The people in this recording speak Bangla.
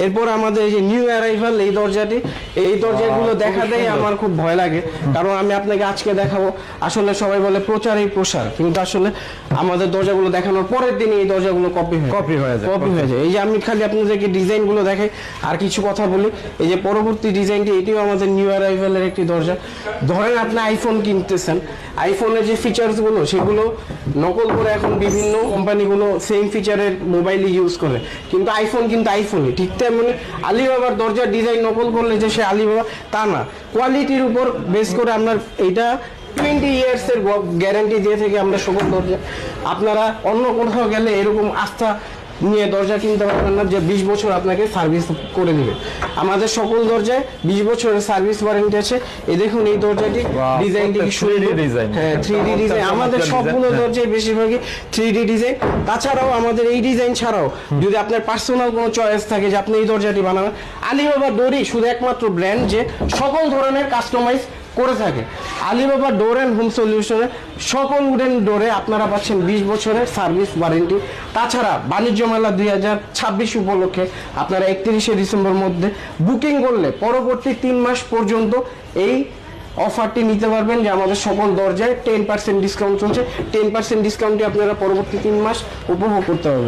এরপর আমাদের এই যে নিউ অ্যারাইভাল এই দরজাটি, এই দরজাগুলো দেখাতেই আমার খুব ভয় লাগে, কারণ আমি আপনাকে আজকে দেখাবো, আসলে সবাই বলে প্রচারই প্রসার, কিন্তু আসলে আমাদের দরজাগুলো দেখানোর পরের দিনই এই দরজাগুলো কপি হয়ে যায়। এই যে আমি খালি আপনাদেরকে ডিজাইনগুলো দেখাই আর কিছু কথা বলি। এই যে পরবর্তী ডিজাইনটি, এটিও আমাদের নিউ অ্যারাইভালের একটি দরজা। ধরেন আপনি আইফোন কিনতেছেন, আইফোনের যে ফিচার্সগুলো সেগুলো নকল করে এখন বিভিন্ন কোম্পানিগুলো সেম ফিচারের মোবাইল ইউজ করে, কিন্তু আইফোনই ঠিক তেমনি আলিবাবার দরজার ডিজাইন নকল করলে যে সে আলিবাবা তা না, কোয়ালিটির উপর বেস করে আপনার এইটা 20 ইয়ার্সের গ্যারান্টি দিয়ে থেকে আমরা সকল দরজা, আপনারা অন্য কোথাও গেলে এরকম আস্থা নিয়ে দরজা কিনতে পারবেন না যে 20 বছর আপনাকে সার্ভিস করে দিবে। আমাদের সকল দরজায় 20 বছরের সার্ভিস ওয়ারেন্টি আছে। এই দেখুন এই দরজাটি ডিজাইনটি কি সুন্দর, হ্যাঁ 3D ডিজাইন। আমাদের সবগুলো দরজায় বেশিরভাগই 3D ডিজাইন। তাছাড়াও আমাদের এই ডিজাইন ছাড়াও যদি আপনার পার্সোনাল কোনো চয়েস থাকে যে আপনি এই দরজাটি বানাবেন, আলিবাবা ডোরই শুধু একমাত্র ব্র্যান্ড যে সকল ধরনের কাস্টমাইজ করে থাকে। আলিবাবা ডোর অ্যান্ড হোম সলিউশনে সকল উডেন ডোরে আপনারা পাচ্ছেন 20 বছরের সার্ভিস ওয়ারেন্টি। তাছাড়া বাণিজ্য মেলা 2026 উপলক্ষে আপনারা 31শে ডিসেম্বর মধ্যে বুকিং করলে পরবর্তী 3 মাস পর্যন্ত এই অফারটি নিতে পারবেন, যে আমাদের সকল দরজায় 10% ডিসকাউন্ট চলছে। 10% ডিসকাউন্টটি আপনারা পরবর্তী 3 মাস উপভোগ করতে পারবেন।